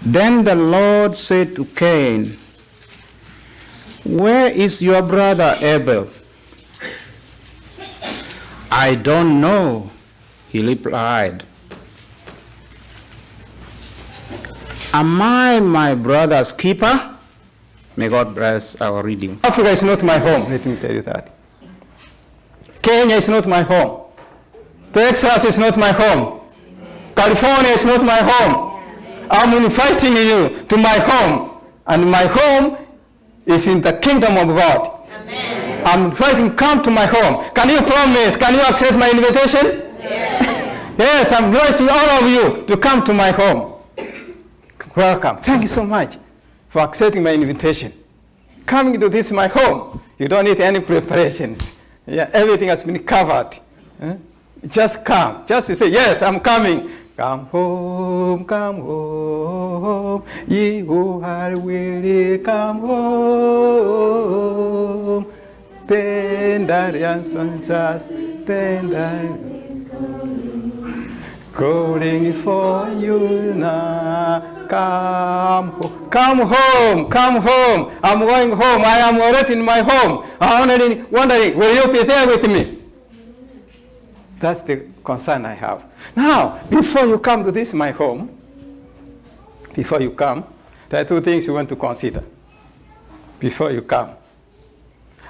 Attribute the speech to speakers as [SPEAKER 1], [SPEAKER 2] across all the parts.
[SPEAKER 1] Then the Lord said to Cain, "Where is your brother Abel?" "I don't know," he replied. "Am I my brother's keeper?" May God bless our reading.
[SPEAKER 2] Africa is not my home, let me tell you that. Kenya is not my home. Texas is not my home. California is not my home. I'm inviting you to my home, and my home is in the kingdom of God. Amen. I'm inviting, come to my home. Can you promise? Can you accept my invitation? Yes. Yes, I'm inviting all of you to come to my home. Welcome. Thank you so much for accepting my invitation. Coming to this my home, you don't need any preparations. Yeah, everything has been covered. Just come. Just you say, yes, I'm coming. Come home, ye who are weary, come home. Tender and just tender, calling for you now. Come home, come home, come home. I'm going home. I am already in my home. I'm only wondering, will you be there with me? That's the concern I have. Now, before you come to this, my home, before you come, there are two things you want to consider before you come.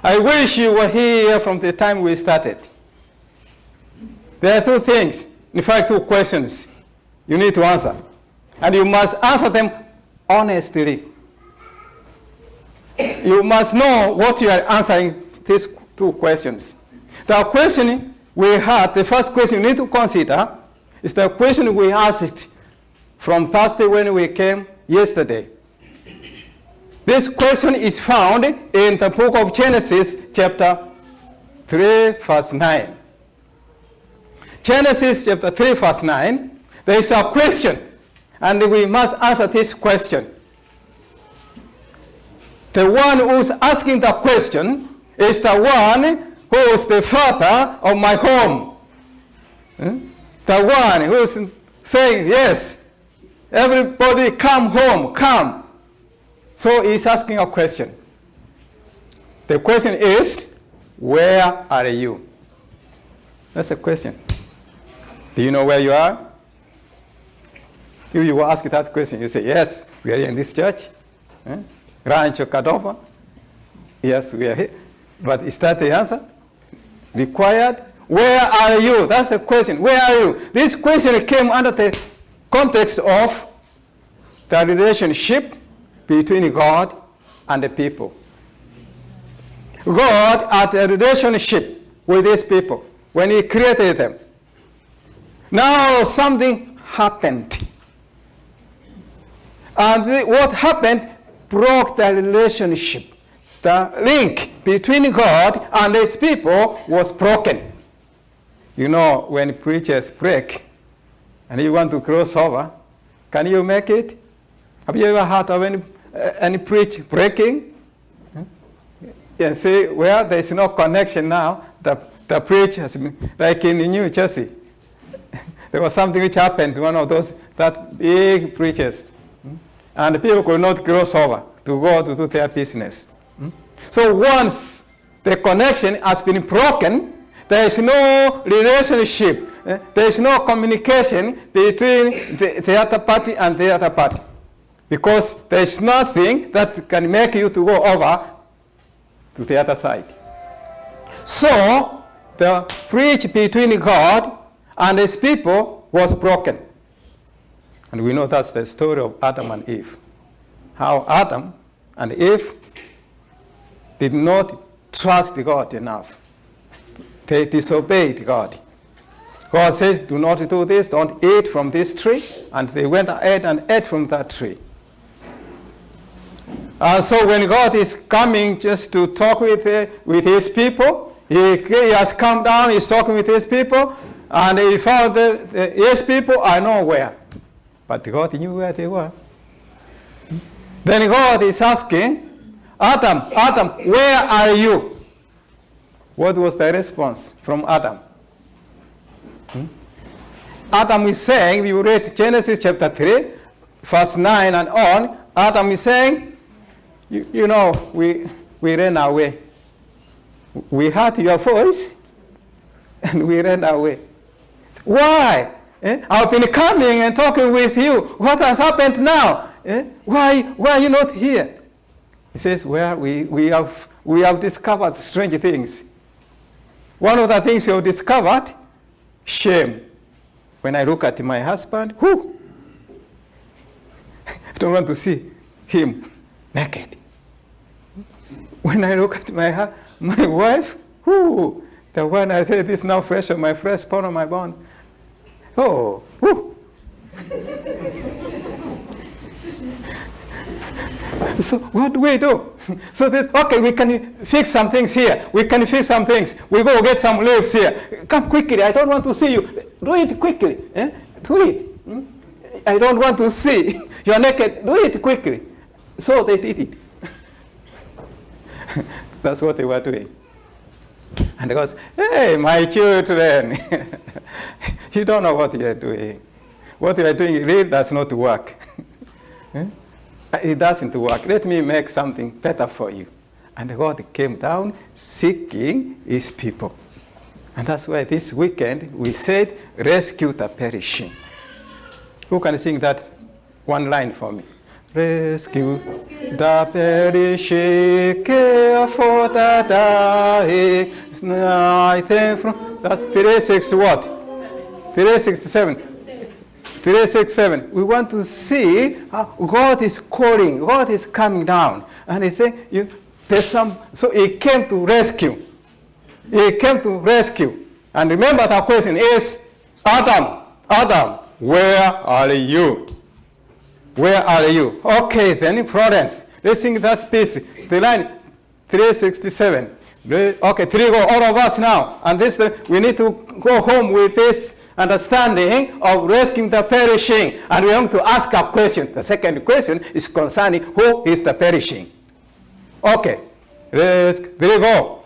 [SPEAKER 2] I wish you were here from the time we started. There are two things, in fact, two questions you need to answer. And you must answer them honestly. You must know what you are answering these two questions. The question we had, the first question you need to consider is the question we asked from Thursday when we came yesterday. This question is found in the book of Genesis, chapter 3, verse 9. Genesis chapter 3, verse 9, there is a question, and we must answer this question. The one who's asking the question is the one who is the father of my home. The one who is saying, yes, everybody come home, come. So he's asking a question. The question is, where are you? That's the question. Do you know where you are? You will ask that question. You say, yes, we are in this church. Rancho Cordova. Yes, we are here. But is that the answer? Required? Where are you? That's the question. Where are you? This question came under the context of the relationship between God and the people. God had a relationship with his people when he created them. Now something happened. And what happened broke the relationship. The link between God and his people was broken. You know, when preachers break and you want to cross over, can you make it? Have you ever heard of any preach breaking? You see, well, there is no connection now. The preach has been, like in New Jersey. There was something which happened to one of those, that big preachers. And the people could not cross over to go to do their business. So once the connection has been broken, there is no relationship, there is no communication between the other party and the other party. Because there is nothing that can make you to go over to the other side. So the bridge between God and his people was broken. And we know that's the story of Adam and Eve. How Adam and Eve did not trust God enough. They disobeyed God. God says, do not do this, don't eat from this tree. And they went ahead and ate from that tree. So when God is coming just to talk with his people, he has come down, he's talking with his people, and he found his people are nowhere. But God knew where they were. Then God is asking, Adam, where are you? What was the response from Adam? Adam is saying, we read Genesis chapter 3, verse 9 and on, Adam is saying, you know, we ran away. We heard your voice, and we ran away. Why? I've been coming and talking with you. What has happened now? Why are you not here? He says, well, we have discovered strange things. One of the things we have discovered, shame. When I look at my husband, I don't want to see him naked. When I look at my wife, the one I say, this now fresh on my flesh, bone on my bone. Oh, So what do we do? So okay, we can fix some things here. We can fix some things. We go get some leaves here. Come quickly, I don't want to see you. Do it quickly. Do it. I don't want to see. You're naked. Do it quickly. So they did it. That's what they were doing. And he goes, hey, my children, you don't know what you're doing. What you are doing really does not work. It doesn't work. Let me make something better for you. And God came down seeking his people. And that's why this weekend we said, rescue the perishing. Who can sing that one line for me? Rescue the perishing, care for the dying. That's 3:6 what? 3:67. 3:67. We want to see how God is calling, God is coming down. And he said, there's some, so he came to rescue. He came to rescue. And remember the question is, Adam, where are you? Where are you? Okay, then Florence, let's sing that piece. The line 3:67. Okay, 3 go, all of us now. And this, we need to go home with this understanding of rescuing the perishing. And we want to ask a question. The second question is concerning who is the perishing. Okay, there you go.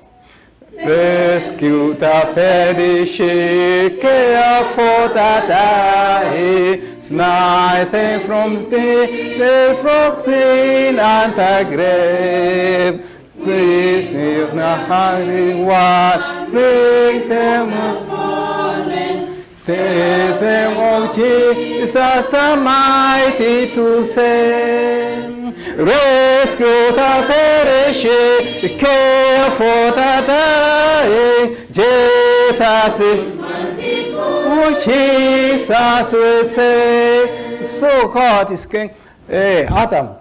[SPEAKER 2] Rescue the perishing, care for the dying, snatch from the from sin and the grave. Please, if not one, bring them fallen. Take them, O Jesus, the mighty to save. Rescue the perishing, care for the dying. Jesus is merciful. Oh, Jesus will save. So God is saying, hey, Adam,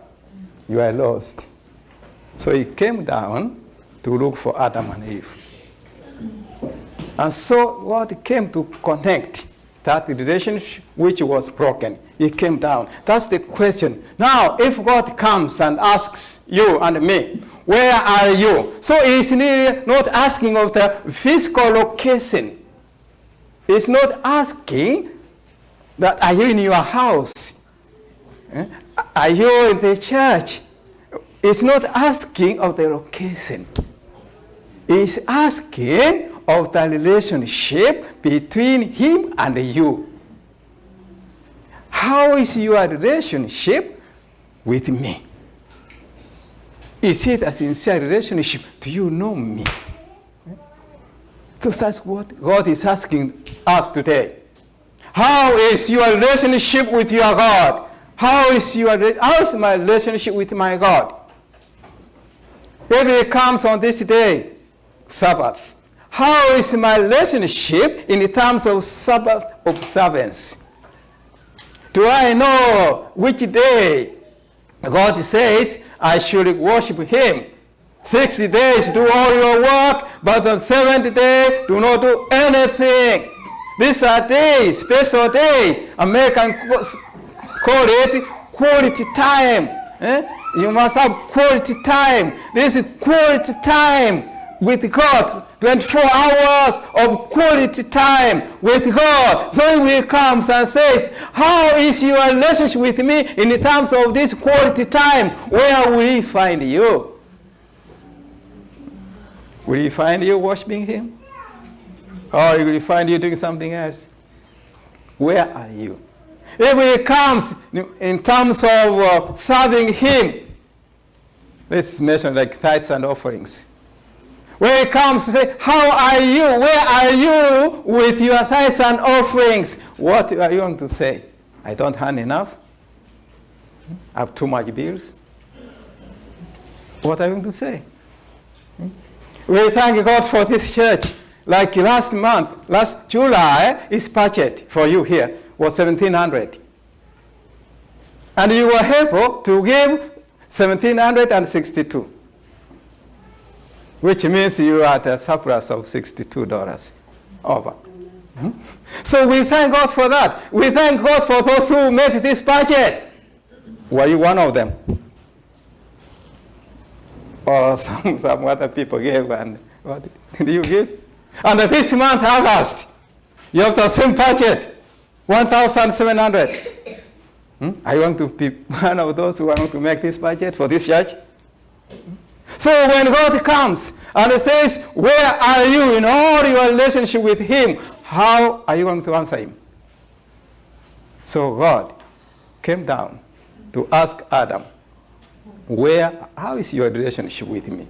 [SPEAKER 2] you are lost. So he came down to look for Adam and Eve. And so God came to connect that relationship which was broken. He came down. That's the question. Now, if God comes and asks you and me, where are you? So he's not asking of the physical location. He's not asking that, are you in your house? Are you in the church? He's not asking of the location. He's asking of the relationship between him and you. How is your relationship with me? Is it a sincere relationship? Do you know me? So that's what God is asking us today. How is your relationship with your God? How is my relationship with my God? Maybe it comes on this day, Sabbath. How is my relationship in terms of Sabbath observance? Do I know which day God says I should worship him? 6 days do all your work, but on the 7th day do not do anything. This is a day, special day. Americans call it quality time. You must have quality time. This is quality time with God. 24 hours of quality time with God. So he comes and says, how is your relationship with me in terms of this quality time? Where will he find you? Will he find you worshiping him? Or will he find you doing something else? Where are you? If it comes in terms of serving him, let's mention like tithes and offerings. When it comes to say, how are you? Where are you with your tithes and offerings? What are you going to say? I don't have enough. I have too much bills. What are you going to say? We thank God for this church. Like last month, last July, his budget for you here was $1,700. And you were able to give $1,762, which means you are at a surplus of $62 over. So we thank God for that. We thank God for those who made this budget. Were you one of them? Or some other people gave, and what did you give? And this month, August, you have the same budget, $1,700. Are you going to be one of those who are going to make this budget for this church? So when God comes and says, where are you in all your relationship with him, how are you going to answer him? So God came down to ask Adam, how is your relationship with me?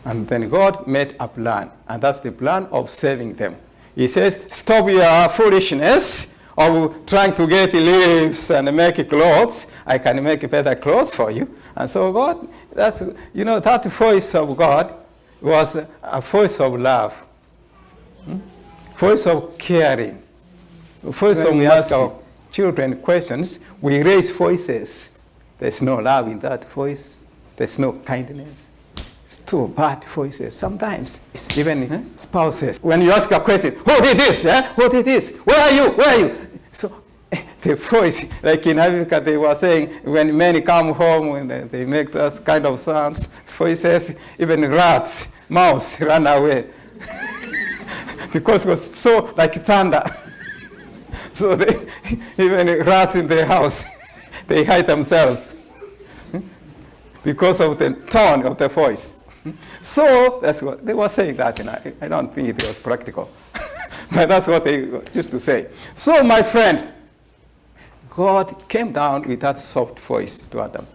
[SPEAKER 2] And then God made a plan, and that's the plan of saving them. He says, stop your foolishness of trying to get leaves and make clothes. I can make better clothes for you. And so God, that voice of God was a voice of love, voice of caring, voice of ask our children questions. We raise voices. There's no love in that voice. There's no kindness. It's two bad voices. Sometimes it's even spouses. When you ask a question, who did this? Who did this? Where are you? Where are you? So the voice, like in Africa, they were saying, when men come home, when they make those kind of sounds, voices, even rats, mouse run away. Because it was so like thunder. So even rats in their house, they hide themselves because of the tone of the voice. So that's what they were saying that, and I don't think it was practical. But that's what they used to say. So my friends, God came down with that soft voice to Adam.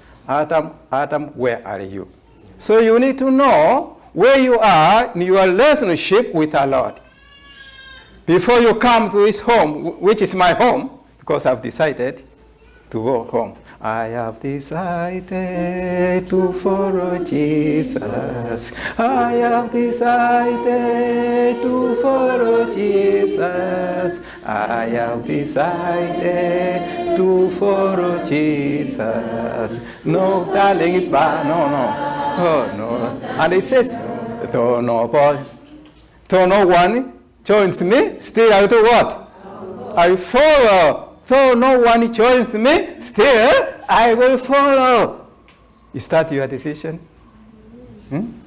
[SPEAKER 2] Adam, where are you? So you need to know where you are in your relationship with our Lord. Before you come to his home, which is my home, because I've decided to go home. I have decided to follow Jesus. I have decided to follow Jesus. I have decided to follow Jesus. No, darling, no. Oh, no. And it says, though no one joins me, still I do what? I follow. Though no one joins me, still I will follow. Is that your decision?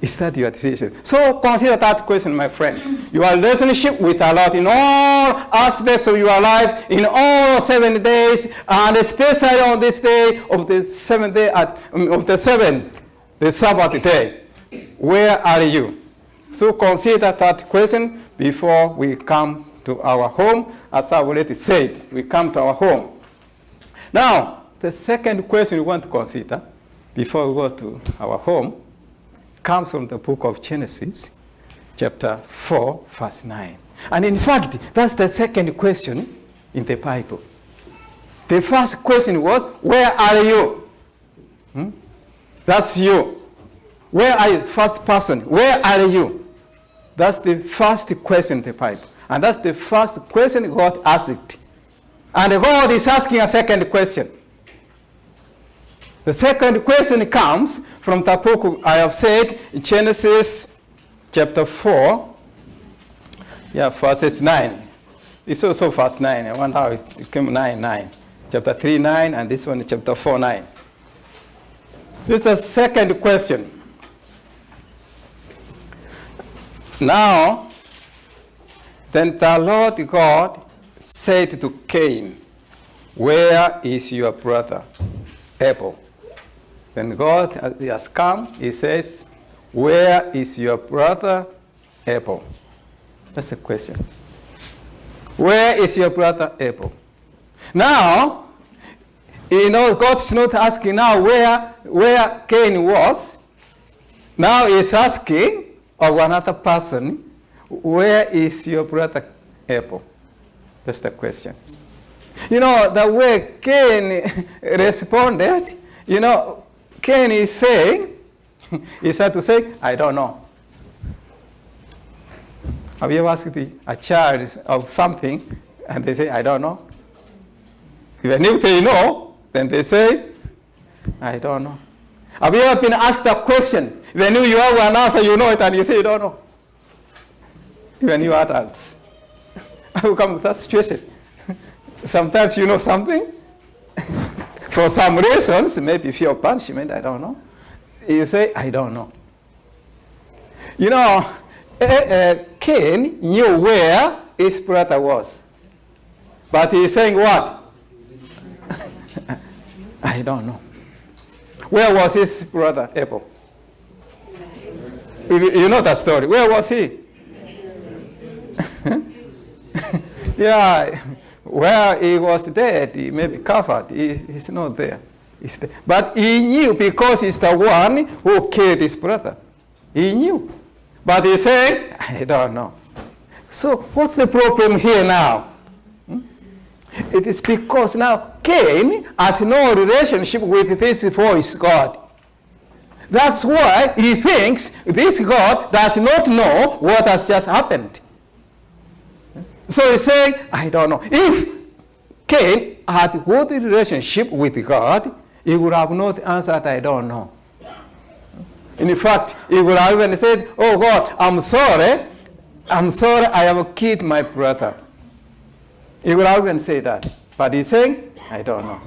[SPEAKER 2] Is that your decision? So consider that question, my friends. Your relationship with our Lord in all aspects of your life, in all 7 days, and especially on this day of the seventh day, the Sabbath day. Where are you? So consider that question before we come to our home. As I already said, we come to our home. Now, the second question we want to consider before we go to our home comes from the book of Genesis, chapter 4, verse 9. And in fact, that's the second question in the Bible. The first question was, where are you? That's you. Where are you? First person. Where are you? That's the first question in the Bible. And that's the first question God asked. And God is asking a second question. The second question comes from the book I have said, Genesis chapter 4, verses 9. It's also verse 9. I wonder how it came 9. Chapter 3, 9, and this one, chapter 4, 9. This is the second question. Now, then the Lord God said to Cain, where is your brother Abel? Then God has come, he says, where is your brother Abel? That's the question. Where is your brother Abel? Now, God's not asking now where Cain was. Now he's asking of another person, where is your brother Abel? That's the question. The way Cain responded, Cain is saying, he said to say, I don't know. Have you ever asked a child of something and they say, I don't know? Even if they know, then they say, I don't know. Have you ever been asked a question? When you have an answer, you know it, and you say you don't know? Even you adults. I will come to that situation. Sometimes you know something. For some reasons, maybe fear of punishment, I don't know. You say, I don't know. Cain knew where his brother was. But he's saying what? I don't know. Where was his brother Abel? You know that story. Where was he? Yeah, where he was dead, he may be covered. He's not there. He's there. But he knew because he's the one who killed his brother. He knew. But he said, I don't know. So what's the problem here now? It is because now Cain has no relationship with this voice God. That's why he thinks this God does not know what has just happened. So he's saying, I don't know. If Cain had a good relationship with God, he would have not answered, I don't know. In fact, he would have even said, oh God, I'm sorry I have killed my brother. He would have even said that. But he's saying, I don't know.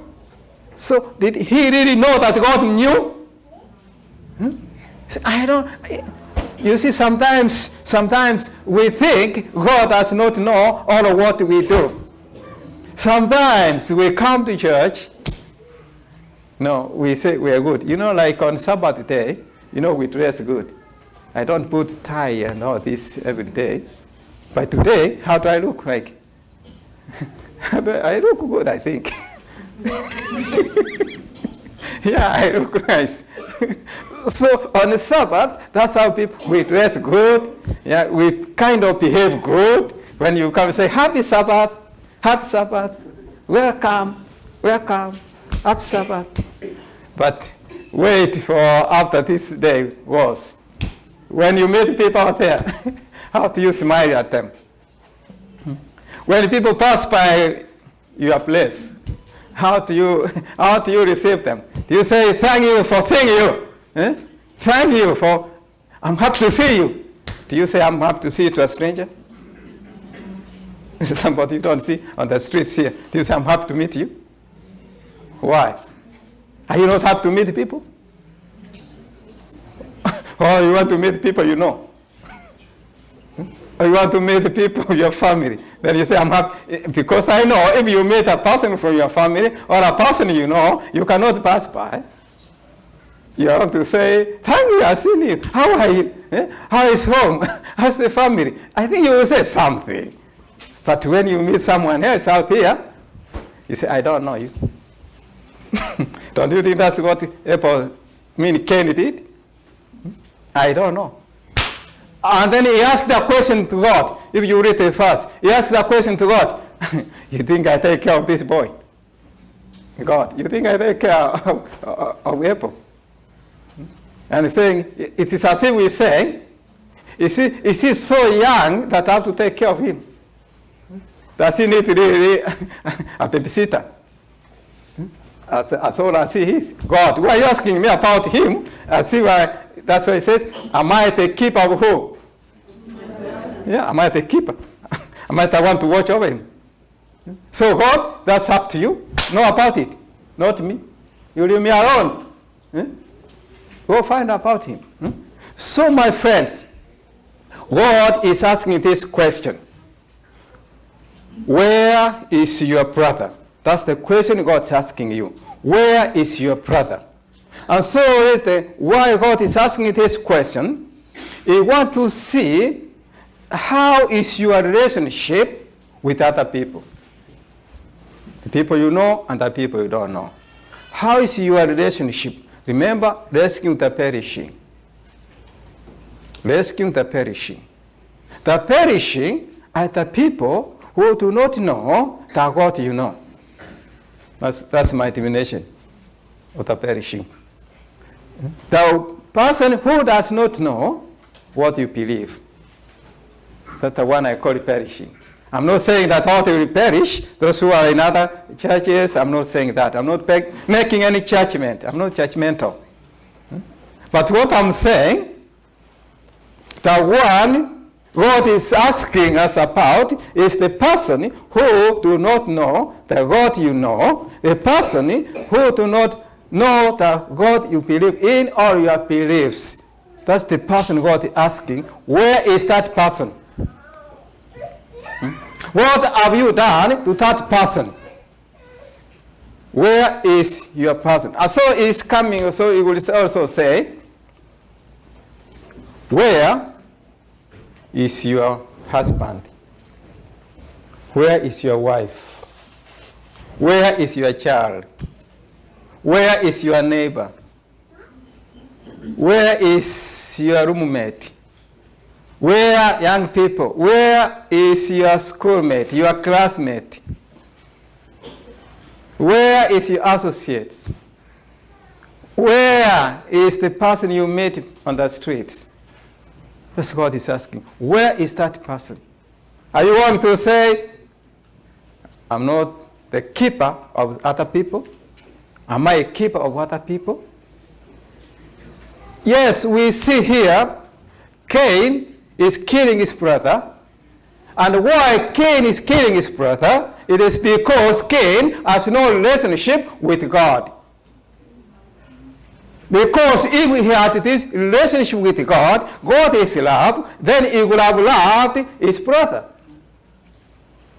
[SPEAKER 2] So did he really know that God knew? I don't. You see, sometimes we think God does not know all of what we do. Sometimes we come to church, we say we are good. Like on Sabbath day, we dress good. I don't put tie and all this every day. But today, how do I look like? I look good, I think. Yeah, I look nice. So on the Sabbath, that's how we dress good. Yeah, we kind of behave good. When you come and say, Happy Sabbath, welcome, Happy Sabbath. But wait for after this day was. When you meet people out there, how do you smile at them? When people pass by your place, how do you receive them? Do you say, thank you for seeing you? Thank you for, I'm happy to see you. Do you say, I'm happy to see you to a stranger? Somebody you don't see on the streets here. Do you say, I'm happy to meet you? Why? Are you not happy to meet people? Or you want to meet people you know? Or you want to meet people, your family. Then you say, I'm happy. Because I know if you meet a person from your family or a person you know, you cannot pass by. You have to say, thank you, I've seen you. How are you? How is home? How's the family? I think you will say something. But when you meet someone else out here, you say, I don't know you. Don't you think that's what Cain did? I don't know. And then he asked the question to God. If you read it first, he asked the question to God. You think I take care of this boy? God, you think I take care of Abel? And he's saying, it is as if we say, is he so young that I have to take care of him? Does he need really a babysitter? As old as he is. God, why are you asking me about him? That's why he says, am I the keeper of who? Yeah, am I the keeper? Am I the one to watch over him? So God, that's up to you. Know about it. Not me. You leave me alone. Go find about him. So my friends, God is asking this question. Where is your brother? That's the question God's asking you. Where is your brother? And so why God is asking this question, He wants to see how is your relationship with other people. The people you know and the people you don't know. How is your relationship? Remember, rescuing the perishing. Rescuing the perishing. The perishing are the people who do not know the God you know. That's my definition of the perishing. The person who does not know what you believe. That's the one I call perishing. I'm not saying that all will perish, those who are in other churches, I'm not saying that. I'm not making any judgment. I'm not judgmental. But what I'm saying, the one God is asking us about is the person who do not know the God you know, the person who do not know the God you believe in or your beliefs. That's the person God is asking. Where is that person? What have you done to that person? Where is your person? And so it's coming, so it will also say, where is your husband? Where is your wife? Where is your child? Where is your neighbor? Where is your roommate? Where, young people, where is your schoolmate, your classmate? Where is your associates? Where is the person you met on the streets? That's what he's asking. Where is that person? Are you going to say, I'm not the keeper of other people? Am I a keeper of other people? Yes, we see here, Cain is killing his brother. And why Cain is killing his brother? It is because Cain has no relationship with God. Because if he had this relationship with God, God is love, then he would have loved his brother.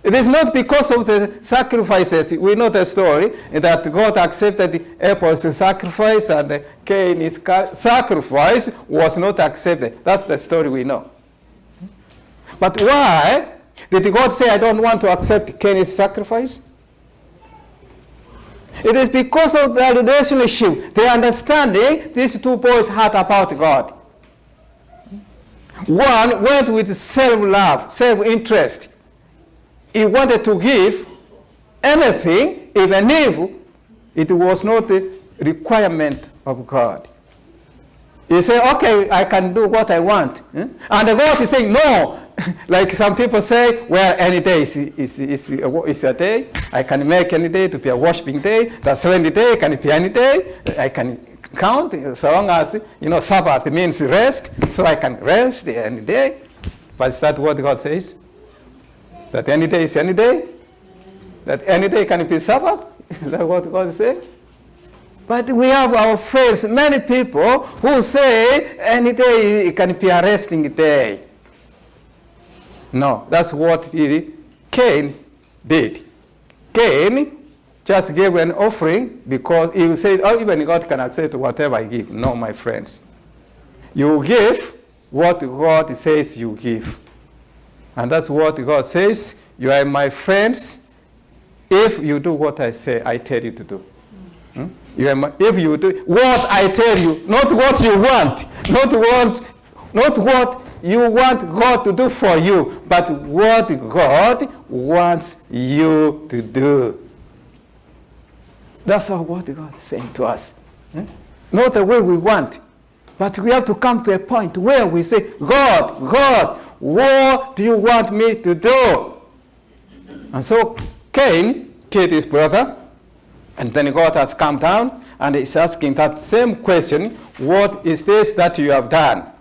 [SPEAKER 2] It is not because of the sacrifices. We know the story that God accepted Abel's sacrifice and Cain's sacrifice was not accepted. That's the story we know. But why did God say, I don't want to accept Cain's sacrifice? It is because of the relationship, the understanding these two boys had about God. One went with self-love, self-interest. He wanted to give anything, even if it was not a requirement of God. He said, okay, I can do what I want. And God is saying, no. Like some people say, well, any day is a day. I can make any day to be a worshiping day. The seventh day can be any day. I can count so long as, Sabbath means rest. So I can rest any day. But is that what God says? That any day is any day? That any day can be Sabbath? Is that what God says? But we have our friends, many people who say any day it can be a resting day. No, that's what Cain did. Cain just gave an offering because he said, oh, even God can accept whatever I give. No, my friends. You give what God says you give. And that's what God says. You are my friends if you do what I say, I tell you to do. If you do what I tell you, not what you want, not what you want God to do for you, but what God wants you to do. That's all what God is saying to us. Not the way we want, but we have to come to a point where we say, God, what do you want me to do? And so Cain killed his brother, and then God has come down and is asking that same question, what is this that you have done?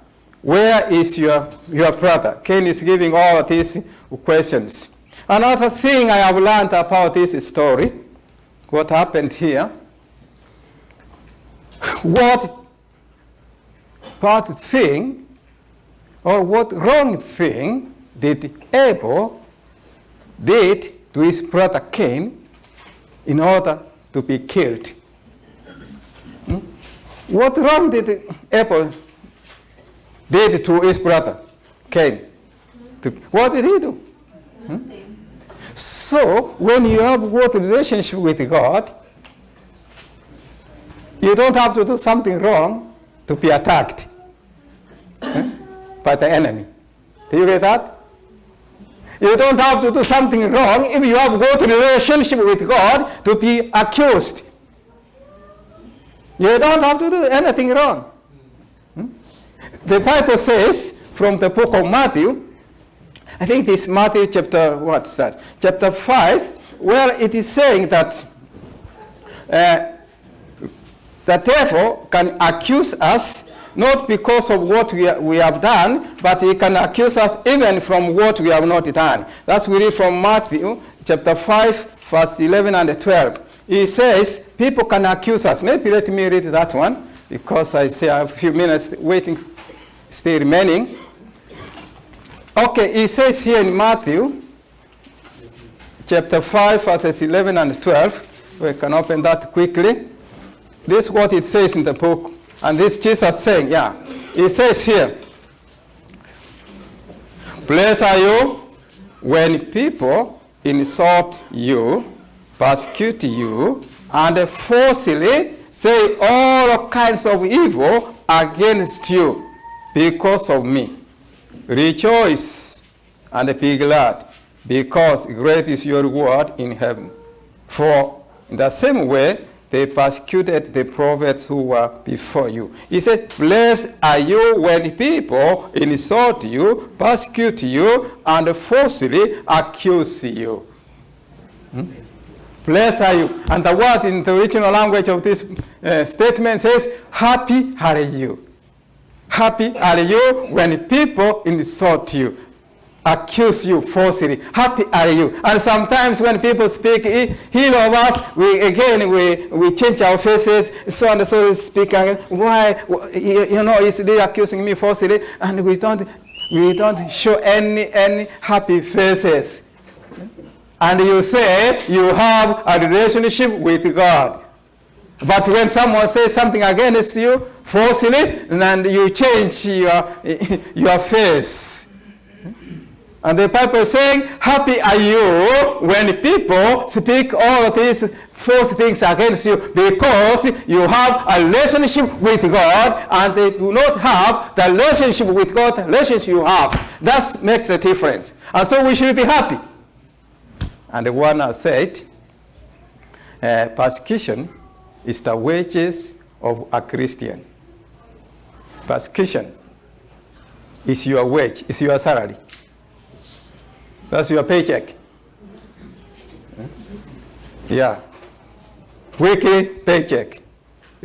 [SPEAKER 2] Where is your brother? Cain is giving all of these questions. Another thing I have learned about this story, what happened here, what bad thing or what wrong thing did Abel did to his brother Cain in order to be killed? What wrong did Abel did to his brother Cain? What did he do? So when you have good relationship with God, you don't have to do something wrong to be attacked by the enemy. Do you get that? You don't have to do something wrong if you have good relationship with God to be accused. You don't have to do anything wrong. The Bible says from the book of Matthew, I think this Matthew chapter, what's that? Chapter 5, where it is saying that the devil can accuse us not because of what we have done, but he can accuse us even from what we have not done. That's we read from Matthew chapter 5, verse 11 and 12. He says, people can accuse us. Maybe let me read that one, because I say I have a few minutes waiting, still remaining. Okay, he says here in Matthew chapter 5, verses 11 and 12. We can open that quickly. This is what it says in the book. And this Jesus saying, he says here, blessed are you when people insult you, persecute you, and falsely say all kinds of evil against you because of me. Rejoice and be glad, because great is your reward in heaven. For in the same way they persecuted the prophets who were before you. He said, blessed are you when people insult you, persecute you, and falsely accuse you. Blessed are you. And the word in the original language of this statement says, happy are you. Happy are you when people insult you, accuse you falsely. Happy are you. And sometimes when people speak ill of us, we change our faces, so and so is speaking. Why? Is they accusing me falsely? And we don't show any happy faces. And you say you have a relationship with God. But when someone says something against you falsely, and you change your face. And the Bible is saying, happy are you when people speak all these false things against you, because you have a relationship with God, and they do not have the relationship with God, the relationship you have. That makes a difference. And so we should be happy. And the one has said, persecution is the wages of a Christian. Persecution is your wage, is your salary. That's your paycheck. Yeah. Weekly paycheck.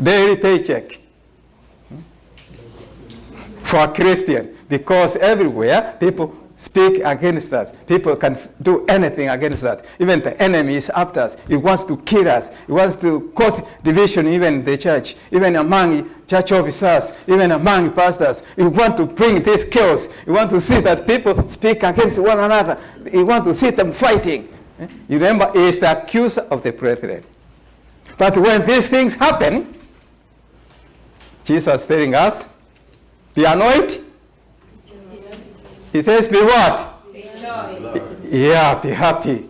[SPEAKER 2] Daily paycheck. For a Christian. Because everywhere people speak against us. People can do anything against us. Even the enemy is after us. He wants to kill us. He wants to cause division even in the church, even among church officers, even among pastors. He wants to bring this chaos. He wants to see that people speak against one another. He wants to see them fighting. You remember, he is the accuser of the brethren. But when these things happen, Jesus is telling us, be annoyed. He says, be what? Rejoice. Yeah, be happy.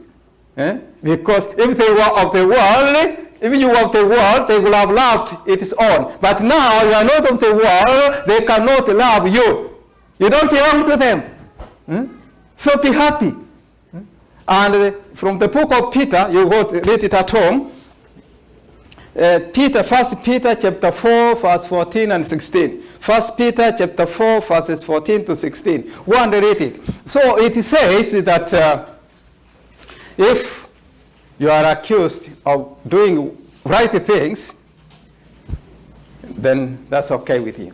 [SPEAKER 2] Because if they were of the world, if you were of the world, they would have loved its own. But now you are not of the world, they cannot love you. You don't belong to them. So be happy. And from the book of Peter, you go read it at home. 1 Peter chapter 4, verse 14 and 16. 1 Peter chapter 4, verses 14 to 16. Go and read it. So it says that if you are accused of doing right things, then that's okay with you.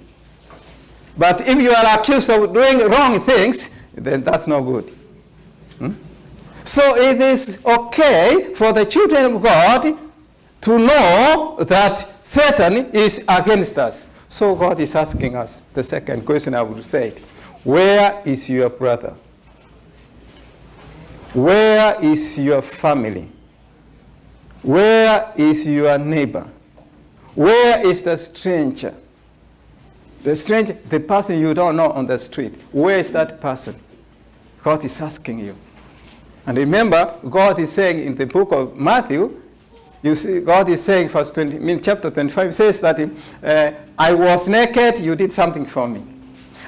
[SPEAKER 2] But if you are accused of doing wrong things, then that's no good. So it is okay for the children of God to know that Satan is against us. So God is asking us, the second question I would say, where is your brother? Where is your family? Where is your neighbor? Where is the stranger? The stranger, the person you don't know on the street. Where is that person? God is asking you. And remember, God is saying in the book of Matthew, you see, God is saying, verse 20, chapter 25 says that I was naked, you did something for me.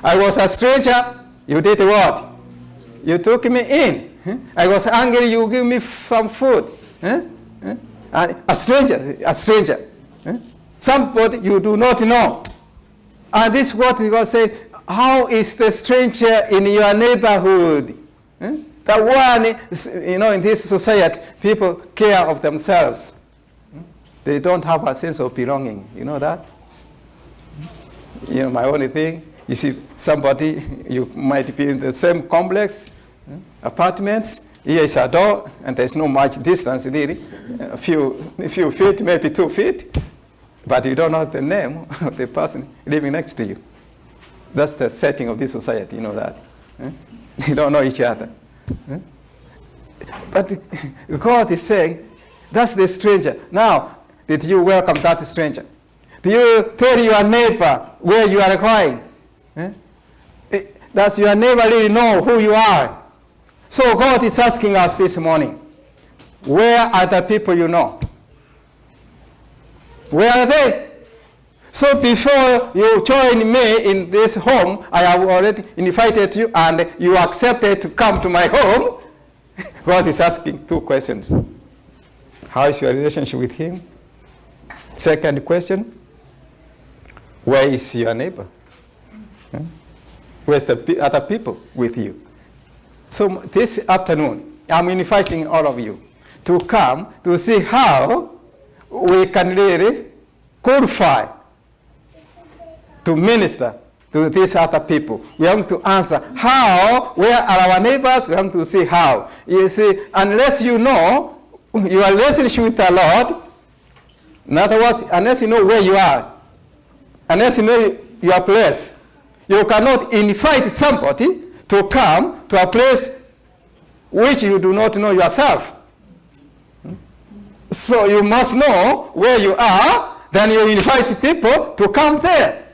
[SPEAKER 2] I was a stranger, you did what? You took me in. I was hungry, you give me some food. And a stranger. Somebody you do not know. And this is what God says, how is the stranger in your neighborhood? The one, in this society, people care of themselves. They don't have a sense of belonging. You know that? My only thing, you see somebody, you might be in the same complex, apartments, here is a door, and there's no much distance really, a few feet, maybe 2 feet, but you don't know the name of the person living next to you. That's the setting of this society, you know that. You don't know each other. But God is saying, that's the stranger. Now, did you welcome that stranger? Do you tell your neighbor where you are going? Does your neighbor really know who you are? So God is asking us this morning, where are the people you know? Where are they? So before you join me in this home, I have already invited you and you accepted to come to my home. God is asking 2 questions. How is your relationship with him? Second question, where is your neighbor? Where's the other people with you? So this afternoon, I'm inviting all of you to come to see how we can really qualify to minister to these other people. We want to answer how, where are our neighbors? We want to see how. You see, unless you know your relationship with the Lord, in other words, unless you know where you are, unless you know your place, you cannot invite somebody to come to a place which you do not know yourself. So you must know where you are, then you invite people to come there.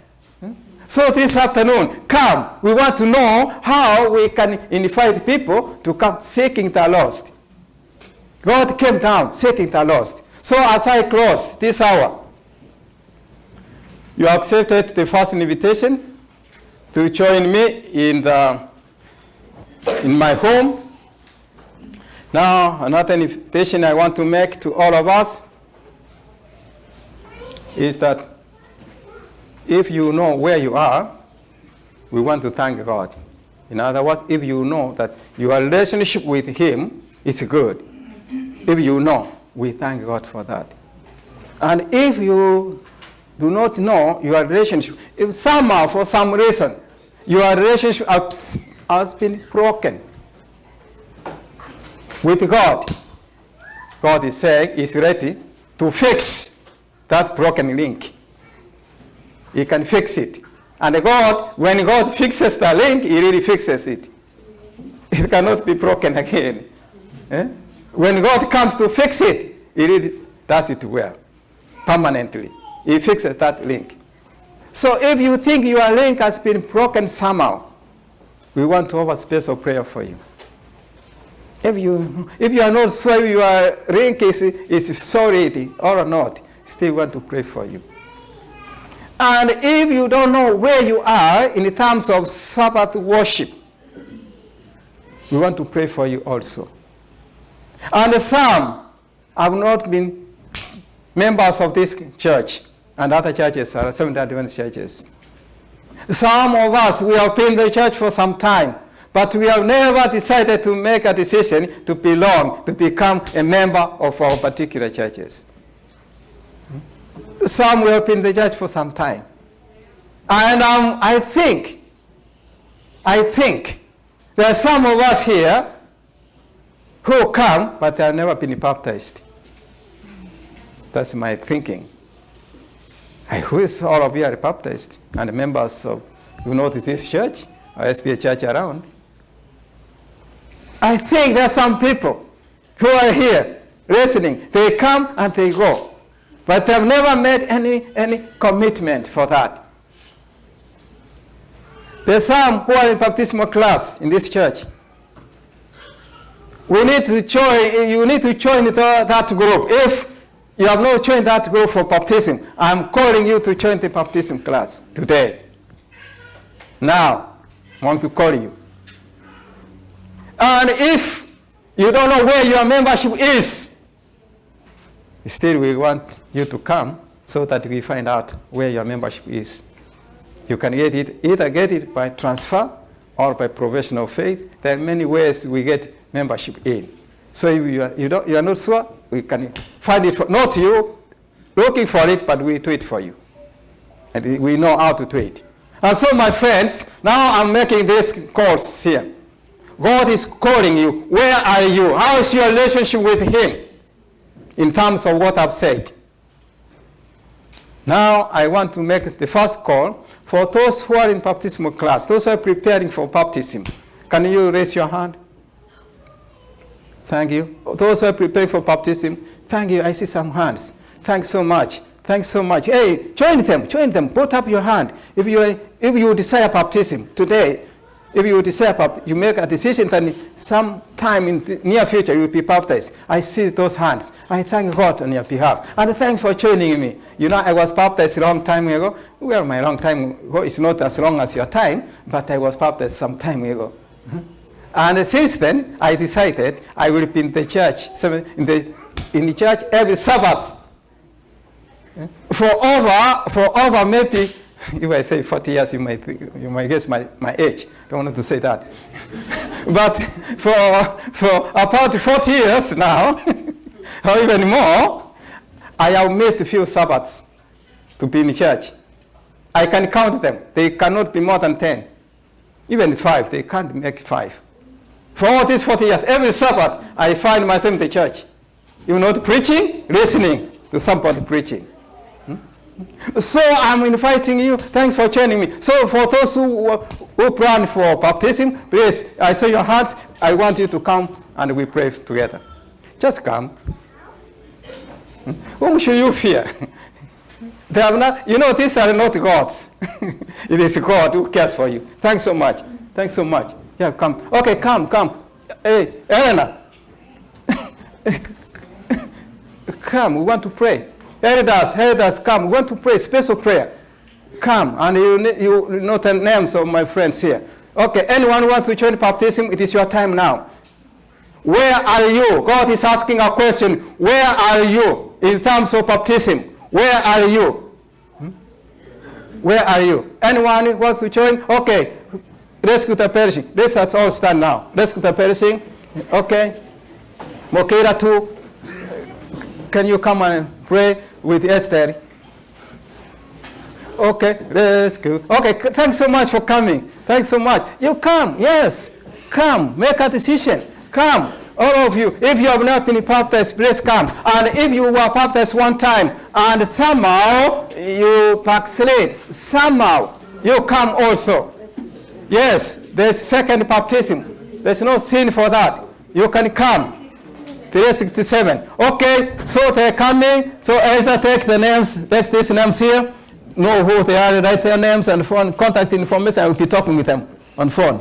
[SPEAKER 2] So this afternoon, come. We want to know how we can invite people to come seeking the lost. God came down seeking the lost. So as I close this hour, you accepted the first invitation to join me in my home. Now, another invitation I want to make to all of us is that if you know where you are, we want to thank God. In other words, if you know that your relationship with him is good, if you know, we thank God for that. And if you do not know your relationship, if somehow, for some reason, your relationship has been broken with God, God is saying he's ready to fix that broken link. He can fix it. And God, when God fixes the link, he really fixes it. It cannot be broken again. When God comes to fix it, he really does it well, permanently. He fixes that link. So if you think your link has been broken somehow, we want to have a special prayer for you. If you are not sure your link is solid or not, still want to pray for you. And if you don't know where you are in terms of Sabbath worship, we want to pray for you also. And some have not been members of this church, and other churches are Seventh-day Adventist churches. Some of us, we have been in the church for some time, but we have never decided to make a decision to belong, to become a member of our particular churches. Some will have been in the church for some time. And I think there are some of us here who come, but they have never been baptized. That's my thinking. I wish all of you are baptized and members of, this church or SDA church around. I think there are some people who are here listening. They come and they go. But they have never made any commitment for that. There are some who are in baptismal class in this church. you need to join that group. If you have not joined that group for baptism, I'm calling you to join the baptism class today. Now, I want to call you. And if you don't know where your membership is, still we want you to come so that we find out where your membership is. You can get it, either get it by transfer or by profession of faith. There are many ways we get membership in. So if you are not sure, we can find it, not you looking for it, but we do it for you. And we know how to do it. And so my friends, now I'm making this course here. God is calling you. Where are you? How is your relationship with him in terms of what I've said? Now I want to make the first call for those who are in baptismal class, those who are preparing for baptism. Can you raise your hand? Thank you. Those who are preparing for baptism, thank you. I see some hands. Thanks so much. Thanks so much. Hey, join them. Join them. Put up your hand. If you desire baptism today, if you desire, you make a decision that sometime in the near future you will be baptized. I see those hands. I thank God on your behalf. And thank you for joining me. You know, I was baptized a long time ago. Well, my long time ago is not as long as your time, but I was baptized some time ago. And since then, I decided I will be in the church, in the church every Sabbath. For over maybe, if I say 40 years, you might guess my age. I don't want to say that. But for about 40 years now, or even more, I have missed a few Sabbaths to be in church. I can count them. They cannot be more than 10. Even 5, they can't make 5. For all these 40 years, every Sabbath, I find myself in the church. You know, preaching, listening to somebody preaching. So I'm inviting you. Thanks for joining me. So for those who plan for baptism, please, I saw your hands. I want you to come and we pray together. Just come. Whom should you fear? They have not, you know, these are not gods. It is God who cares for you. Thanks so much. Thanks so much. Yeah, come. Okay, come. Hey, Elena. Come, we want to pray. Elders, come. We want to pray, special prayer. Come, and you know the names of my friends here. Okay, anyone who wants to join baptism, it is your time now. Where are you? God is asking a question. Where are you in terms of baptism? Where are you? Where are you? Anyone who wants to join? Okay, let's go to perishing. Let us all stand now. Let's go to perishing. Okay. Mokera too. Can you come and pray with Esther? Okay, let's go. Okay, thanks so much for coming. Thanks so much. You come, yes. Come, make a decision. Come, all of you. If you have not been baptized, please come. And if you were baptized one time and somehow you backslid, somehow you come also. Yes, there's second baptism. There's no sin for that. You can come. 367. Okay, so they're coming. So elder, take the names, take these names here. Know who they are, write their names and phone, contact information. I will be talking with them on phone.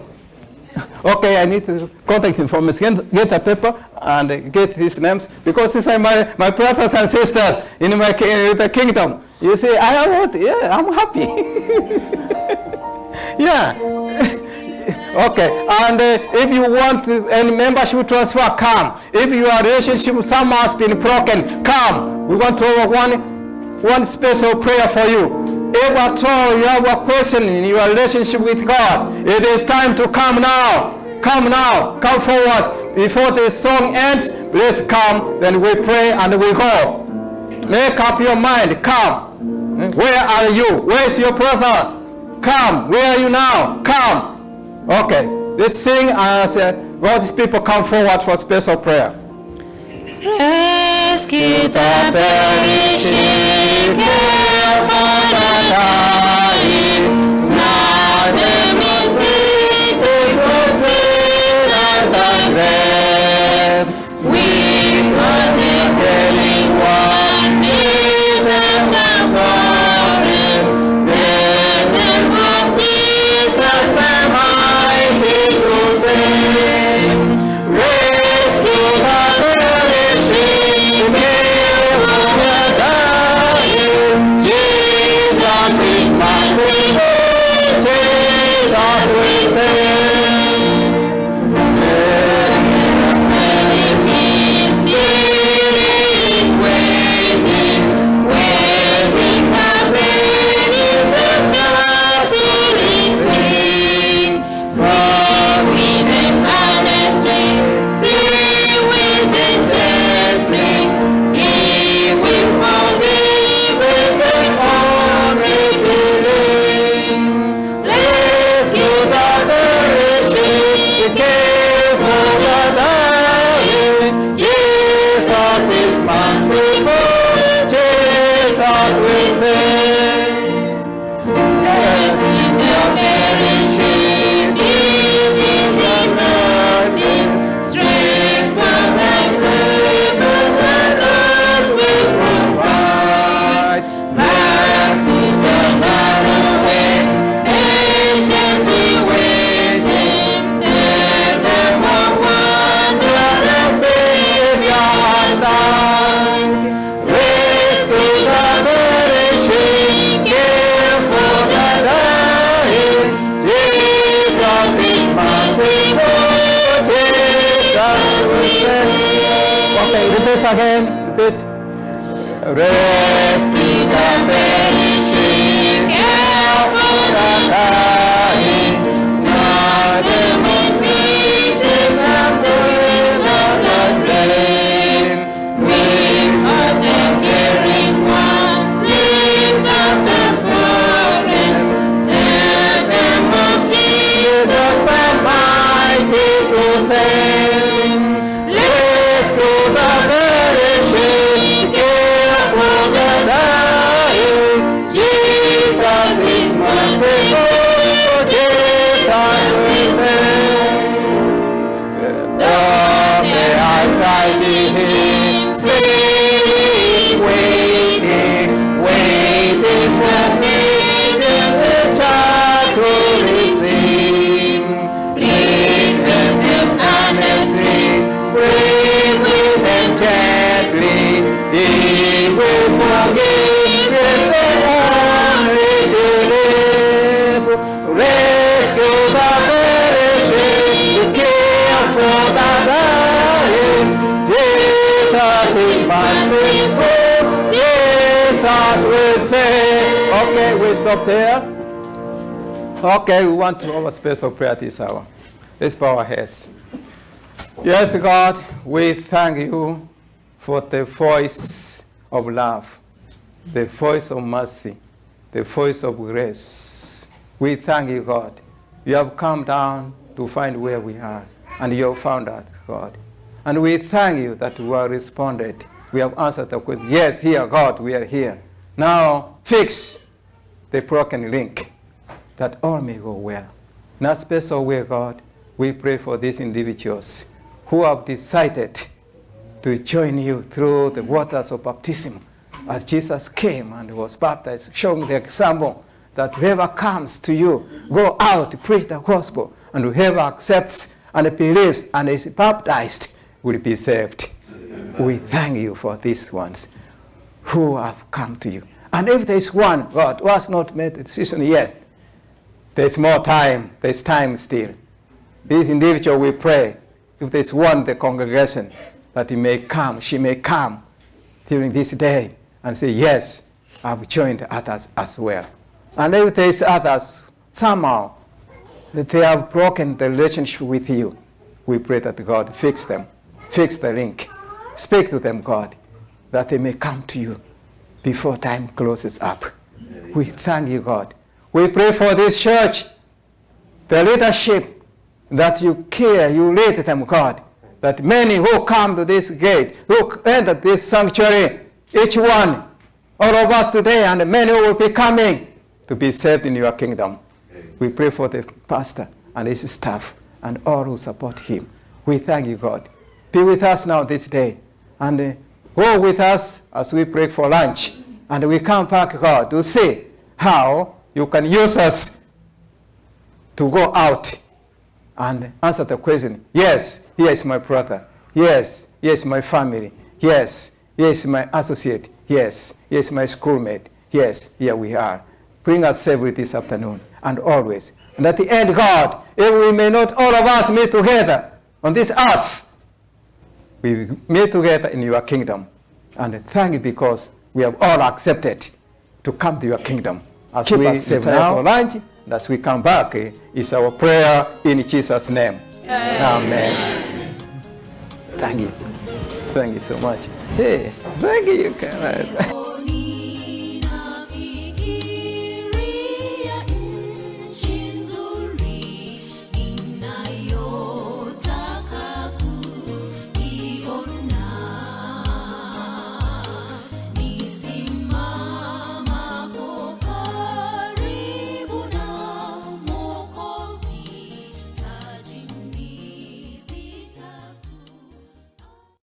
[SPEAKER 2] Okay, I need to contact information. Get a paper and get these names because these are my brothers and sisters in the kingdom. You see, I'm happy. Yeah. Okay, and if you want any membership transfer, come. If your relationship with someone has been broken, come. We want to have one special prayer for you. If at all you have a question in your relationship with God, it is time to come now. Come now. Come forward. Before the song ends, please come. Then we pray and we go. Make up your mind. Come. Where are you? Where is your brother? Come. Where are you now? Come. Okay, let's sing as God's people come forward for special prayer.
[SPEAKER 3] Rescue the perishing, care for the dying, snatch them in sleep, from sin and ungrave. Weep on the killing one, meet them now for him, tell them of Jesus the mighty to save. Rescue
[SPEAKER 2] Okay, we stop there. Okay, we want to have a special prayer this hour. Let's bow our heads. Yes, God, we thank you for the voice of love, the voice of mercy, the voice of grace. We thank you, God. You have come down to find where we are, and you have found us, God. And we thank you that we have responded. We have answered the question. Yes, here, God, we are here. Now, fix the broken link, that all may go well. In a special way, God, we pray for these individuals who have decided to join you through the waters of baptism, as Jesus came and was baptized, showing the example that whoever comes to you, go out, preach the gospel, and whoever accepts and believes and is baptized will be saved. We thank you for these ones who have come to you. And if there is one, God, who has not made a decision yet, there's more time. There's time still. This individual, we pray, if there's one in the congregation, that he may come, she may come during this day and say, yes, I've joined others as well. And if there's others, somehow, that they have broken the relationship with you, we pray that God fix them, fix the link. Speak to them, God, that they may come to you before time closes up. We thank you, God. We pray for this church, the leadership, that you care, you lead them, God, that many who come to this gate, who enter this sanctuary, each one, all of us today, and many who will be coming to be saved in your kingdom. We pray for the pastor and his staff and all who support him. We thank you, God. Be with us now this day, and go with us as we break for lunch. And we come back, God, to see how you can use us to go out and answer the question, yes, here is my brother. Yes, here is my family. Yes, here is my associate. Yes, here is my schoolmate. Yes, here we are. Bring us safely this afternoon and always. And at the end, God, if we may not all of us meet together on this earth, we meet together in your kingdom. And thank you because we have all accepted to come to your kingdom. As we retire for lunch, and as we come back, is our prayer in Jesus' name. Amen. Thank you. Thank you so much. Hey, thank you, Kenneth.